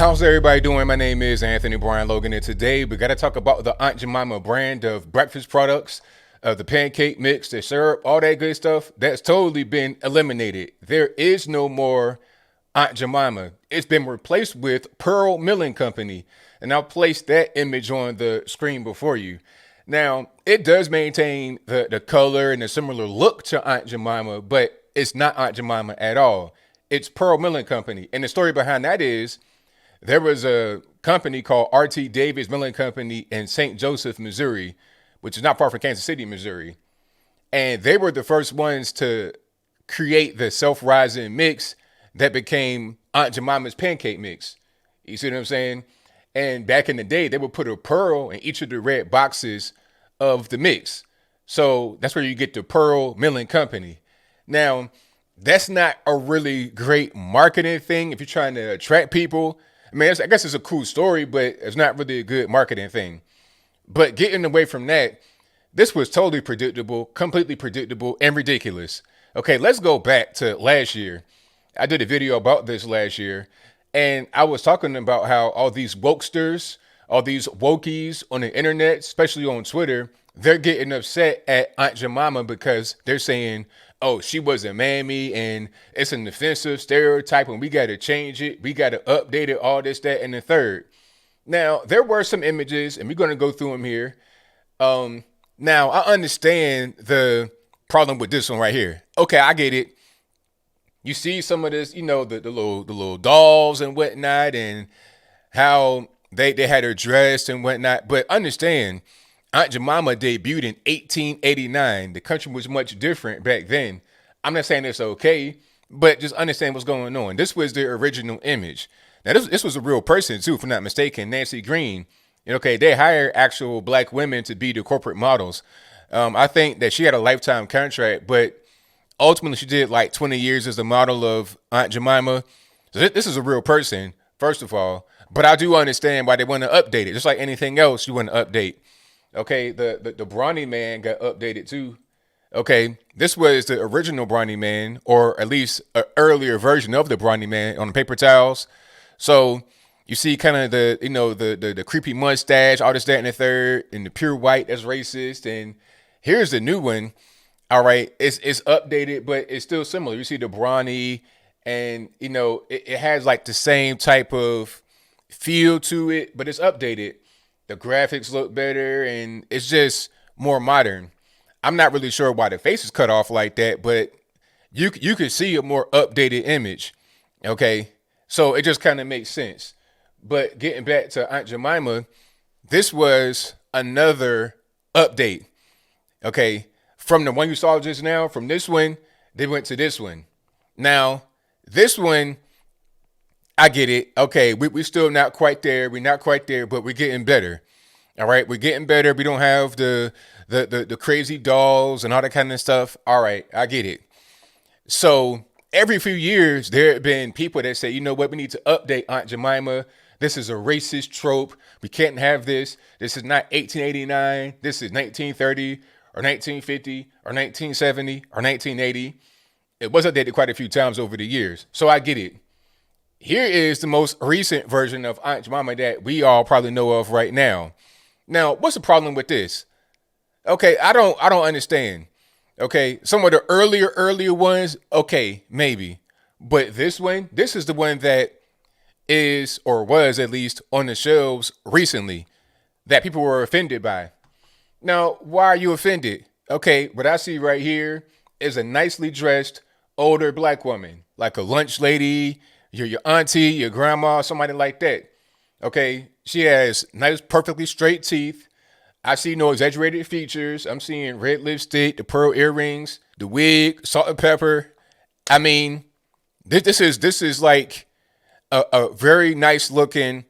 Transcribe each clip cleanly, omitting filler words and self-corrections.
How's everybody doing? My name is Anthony Brian Logan, and today we got to talk about the Aunt Jemima brand of breakfast products, the pancake mix, the syrup, all that good stuff. That's totally been eliminated. There is no more Aunt Jemima. It's been replaced with Pearl Milling Company, and I'll place that image on the screen before you. Now, it does maintain the color and a similar look to Aunt Jemima, but it's not Aunt Jemima at all. It's Pearl Milling Company, and the story behind that is there was a company called R.T. Davis Milling Company in St. Joseph, Missouri, which is not far from Kansas City, Missouri. And they were the first ones to create the self-rising mix that became Aunt Jemima's pancake mix. You see what I'm saying? And back in the day, they would put a pearl in each of the red boxes of the mix. So that's where you get the Pearl Milling Company. Now, that's not a really great marketing thing if you're trying to attract people. I mean, I guess it's a cool story, but it's not really a good marketing thing. But getting away from that, this was totally predictable, completely predictable, and ridiculous. Okay, let's go back to last year. I did a video about this last year, and I was talking about how all these wokesters, all these wokies on the internet, especially on Twitter, they're getting upset at Aunt Jemima because they're saying, oh, she was a mammy and it's an offensive stereotype and we got to change it. We got to update it, all this, that, and the third. Now, there were some images, and we're going to go through them here. Now, I understand the problem with this one right here. Okay, I get it. You see some of this, the little dolls and whatnot, and how they had her dressed and whatnot. But understand, Aunt Jemima debuted in 1889. The country was much different back then. I'm not saying it's okay, but just understand what's going on. This was the original image. Now, this was a real person, too, if I'm not mistaken, Nancy Green. Okay, they hired actual black women to be the corporate models. I think that she had a lifetime contract, but ultimately she did like 20 years as the model of Aunt Jemima. So this is a real person, first of all. But I do understand why they want to update it. Just like anything else, you want to update. Okay, the Brawny Man got updated too. Okay, this was the original Brawny Man, or at least an earlier version of the Brawny Man on the paper towels. So you see kind of the creepy mustache, all this, that, and the third, and the pure white that's racist. And here's the new one. All right, it's updated, but it's still similar. You see the Brawny, and it has like the same type of feel to it, but it's updated. The graphics look better, and it's just more modern. I'm not really sure why the face is cut off like that, but you could see a more updated image. Okay, so it just kind of makes sense. But getting back to Aunt Jemima, this was another update. Okay, from the one you saw just now, from this one, they went to this one. Now, this one, I get it. Okay, we still not quite there. We're not quite there, but we're getting better. All right, we're getting better. We don't have the crazy dolls and all that kind of stuff. All right, I get it. So every few years, there have been people that say, you know what, we need to update Aunt Jemima. This is a racist trope. We can't have this. This is not 1889. This is 1930 or 1950 or 1970 or 1980. It was updated quite a few times over the years. So I get it. Here is the most recent version of Aunt Jemima that we all probably know of right now. Now, what's the problem with this? Okay, I don't understand. Okay, some of the earlier ones, okay, maybe. But this one, this is the one that is, or was at least, on the shelves recently that people were offended by. Now, why are you offended? Okay, what I see right here is a nicely dressed older black woman, like a lunch lady, your auntie, your grandma, somebody like that. Okay, she has nice, perfectly straight teeth. I see no exaggerated features. I'm seeing red lipstick, the pearl earrings, the wig, salt and pepper. I mean, this is like a very nice looking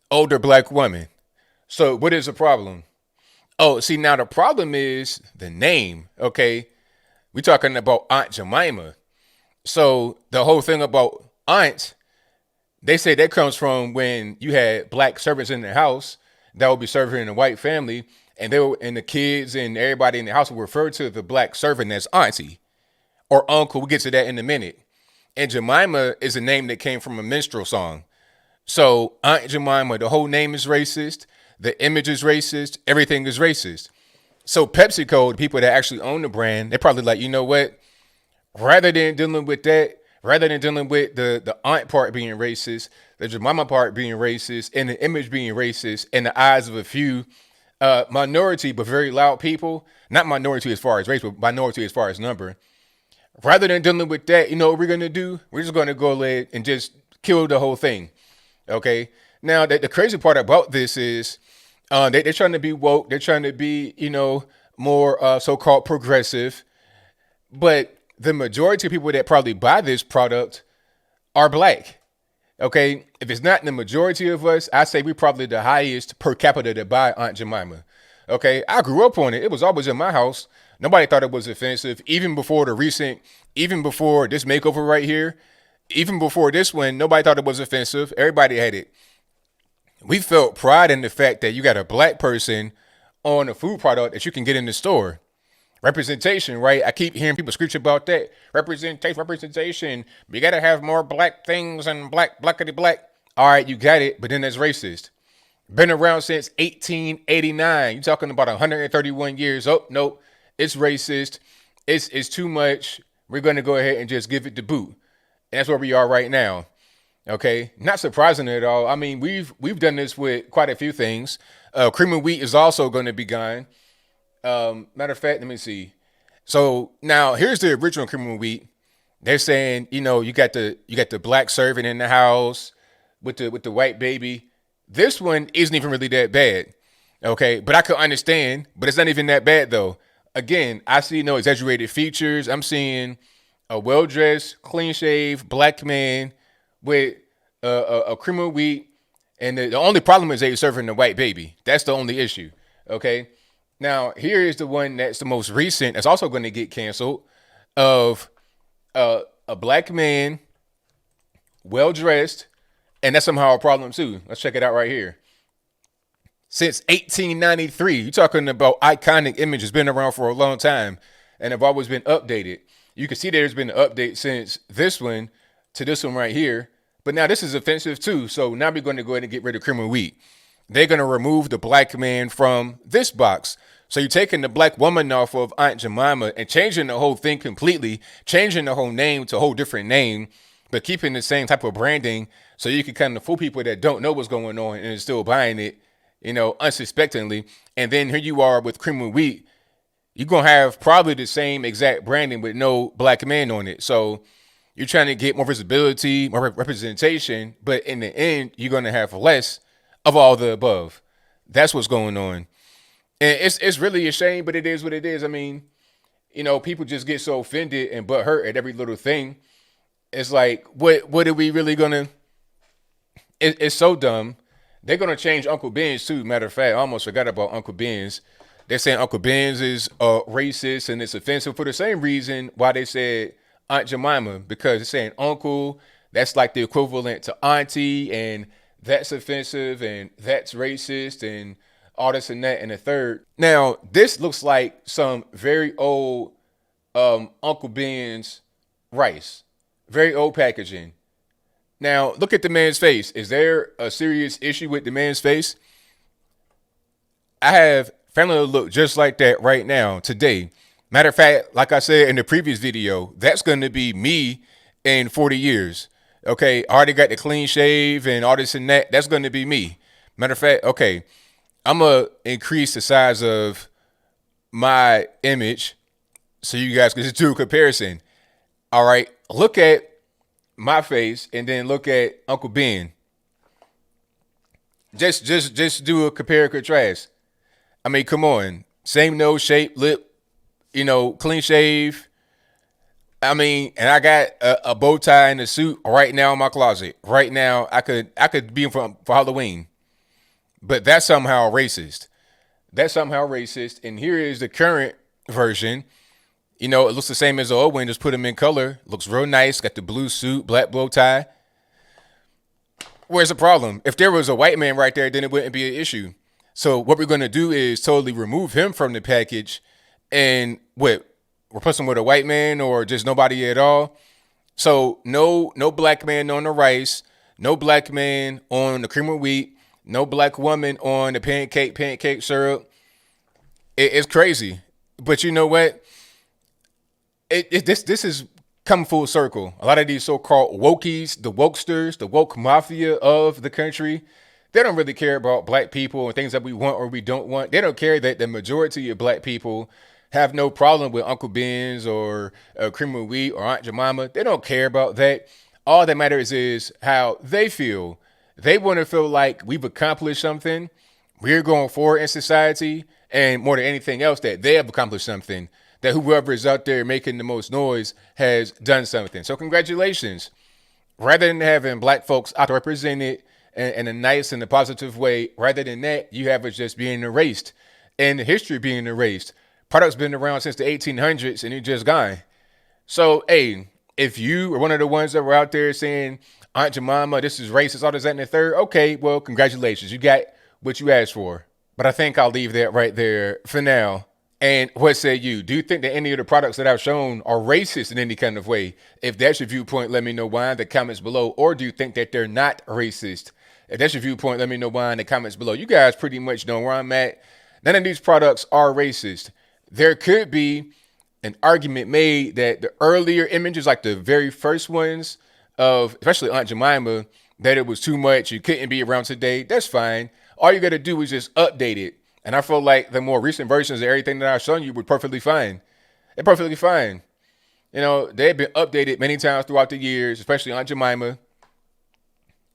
older black woman. So what is the problem? Oh, see, now the problem is the name. Okay, we're talking about Aunt Jemima. So the whole thing about aunt, they say that comes from when you had black servants in the house that would be serving in a white family, and the kids and everybody in the house would refer to the black servant as auntie or uncle. We'll get to that in a minute. And Jemima is a name that came from a minstrel song. So Aunt Jemima, the whole name is racist, the image is racist, everything is racist. So PepsiCo, the people that actually own the brand, they're probably like, you know what? Rather than dealing with that, rather than dealing with the aunt part being racist, the Jemima part being racist, and the image being racist in the eyes of a few minority but very loud people, not minority as far as race, but minority as far as number. Rather than dealing with that, you know what we're gonna do? We're just gonna go ahead and just kill the whole thing. Okay. Now, the crazy part about this is they're trying to be woke. They're trying to be, more so-called progressive. But the majority of people that probably buy this product are black. Okay. If it's not the majority of us, I say we're probably the highest per capita that buy Aunt Jemima. Okay. I grew up on it. It was always in my house. Nobody thought it was offensive. Even before this makeover right here, even before this one, nobody thought it was offensive. Everybody had it. We felt pride in the fact that you got a black person on a food product that you can get in the store. Representation, right? I keep hearing people screech about that. Representation. We gotta have more black things and blackity black. All right, you got it, but then that's racist. Been around since 1889. You talking about 131 years. Oh, no, it's racist. It's too much. We're gonna go ahead and just give it the boot. And that's where we are right now. Okay, not surprising at all. I mean, we've done this with quite a few things. Cream of wheat is also going to be gone. Matter of fact, let me see. So now here's the original cream of wheat. They're saying, you got the black servant in the house with the white baby. This one isn't even really that bad. Okay, but I could understand, but it's not even that bad though. Again, I see no exaggerated features. I'm seeing a well-dressed, clean-shaved black man with a cream of wheat, and the only problem is they serving the white baby. That's the only issue. Okay. Now here is the one that's the most recent. That's also going to get canceled. Of a black man, well dressed, and that's somehow a problem too. Let's check it out right here. Since 1893, you're talking about iconic images, been around for a long time, and have always been updated. You can see there's been an update since this one to this one right here. But now this is offensive too. So now we're going to go ahead and get rid of cream of wheat. They're going to remove the black man from this box. So you're taking the black woman off of Aunt Jemima and changing the whole thing completely, changing the whole name to a whole different name, but keeping the same type of branding so you can kind of fool people that don't know what's going on and are still buying it, unsuspectingly. And then here you are with cream of wheat. You're going to have probably the same exact branding with no black man on it. So you're trying to get more visibility, more representation, but in the end, you're going to have less of all the above. That's what's going on. And it's really a shame, but it is what it is. I mean, people just get so offended and butt hurt at every little thing. It's like, what are we really going to... It's so dumb. They're going to change Uncle Ben's too. Matter of fact, I almost forgot about Uncle Ben's. They're saying Uncle Ben's is racist and it's offensive for the same reason why they said Aunt Jemima, because it's saying uncle, that's like the equivalent to auntie, and that's offensive and that's racist and all this and that and the third. Now, this looks like some very old Uncle Ben's rice, very old packaging. Now, look at the man's face. Is there a serious issue with the man's face? I have family that look just like that right now, today. Matter of fact, like I said in the previous video, that's going to be me in 40 years. Okay, I already got the clean shave and all this and that. That's going to be me. Matter of fact, okay, I'm going to increase the size of my image so you guys can just do a comparison. All right, look at my face and then look at Uncle Ben. Just do a compare and contrast. I mean, come on. Same nose shape, lip, clean shave. I mean, and I got a bow tie and a suit right now in my closet. Right now, I could be in for Halloween. But that's somehow racist. That's somehow racist. And here is the current version. It looks the same as the old one. Just put them in color. Looks real nice. Got the blue suit, black bow tie. Where's the problem? If there was a white man right there, then it wouldn't be an issue. So what we're going to do is totally remove him from the package and replace him with a white man or just nobody at all. So no black man on the rice, No black man on the cream of wheat. No black woman on the pancake syrup. It's crazy. But you know what? This is come full circle. A lot of these so-called wokies, the wokesters, the woke mafia of the country, they don't really care about black people and things that we want or we don't want. They don't care that the majority of black people have no problem with Uncle Ben's or Cream of Wheat or Aunt Jemima. They don't care about that. All that matters is how they feel. They want to feel like we've accomplished something. We're going forward in society, and more than anything else, that they have accomplished something. That whoever is out there making the most noise has done something. So congratulations. Rather than having black folks out represented in a nice and a positive way, rather than that, you have it just being erased and the history being erased. Products been around since the 1800s and it just gone. So, hey, if you are one of the ones that were out there saying, Aunt Jemima, this is racist, all this, that, and the third, okay, well, congratulations. You got what you asked for. But I think I'll leave that right there for now. And what say you? Do you think that any of the products that I've shown are racist in any kind of way? If that's your viewpoint, let me know why in the comments below. Or do you think that they're not racist? If that's your viewpoint, let me know why in the comments below. You guys pretty much know where I'm at. None of these products are racist. There could be an argument made that the earlier images, like the very first ones of especially Aunt Jemima, that it was too much, you couldn't be around today. That's fine. All you got to do is just update it. And I feel like the more recent versions of everything that I've shown you were perfectly fine. They're perfectly fine. You know, they've been updated many times throughout the years, especially Aunt Jemima.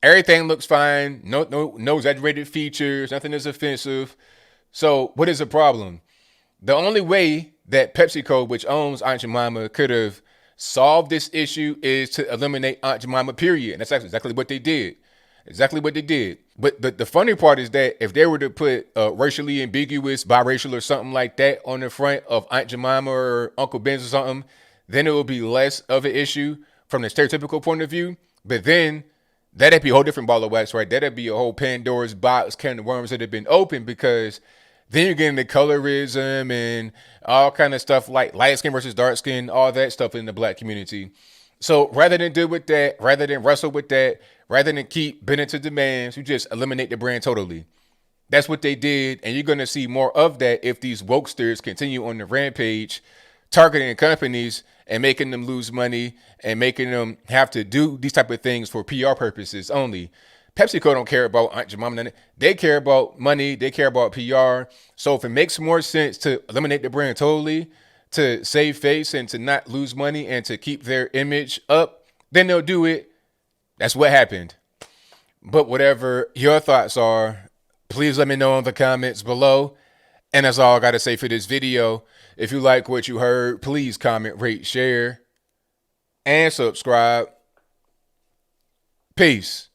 Everything looks fine. No exaggerated features. Nothing is offensive. So what is the problem? The only way that PepsiCo, which owns Aunt Jemima, could have solved this issue is to eliminate Aunt Jemima, period. And that's exactly what they did. Exactly what they did. But the funny part is that if they were to put racially ambiguous, biracial or something like that on the front of Aunt Jemima or Uncle Ben's or something, then it would be less of an issue from the stereotypical point of view. But then that'd be a whole different ball of wax, right? That'd be a whole Pandora's box, can of worms that have been opened, because then you're getting the colorism and all kind of stuff like light skin versus dark skin, all that stuff in the black community. So rather than deal with that, rather than wrestle with that, rather than keep bending to demands, you just eliminate the brand totally. That's what they did, and you're going to see more of that if these wokesters continue on the rampage, targeting companies and making them lose money and making them have to do these type of things for PR purposes only. PepsiCo don't care about Aunt Jemima. They care about money. They care about PR. So if it makes more sense to eliminate the brand totally, to save face and to not lose money and to keep their image up, then they'll do it. That's what happened. But whatever your thoughts are, please let me know in the comments below. And that's all I got to say for this video. If you like what you heard, please comment, rate, share, and subscribe. Peace.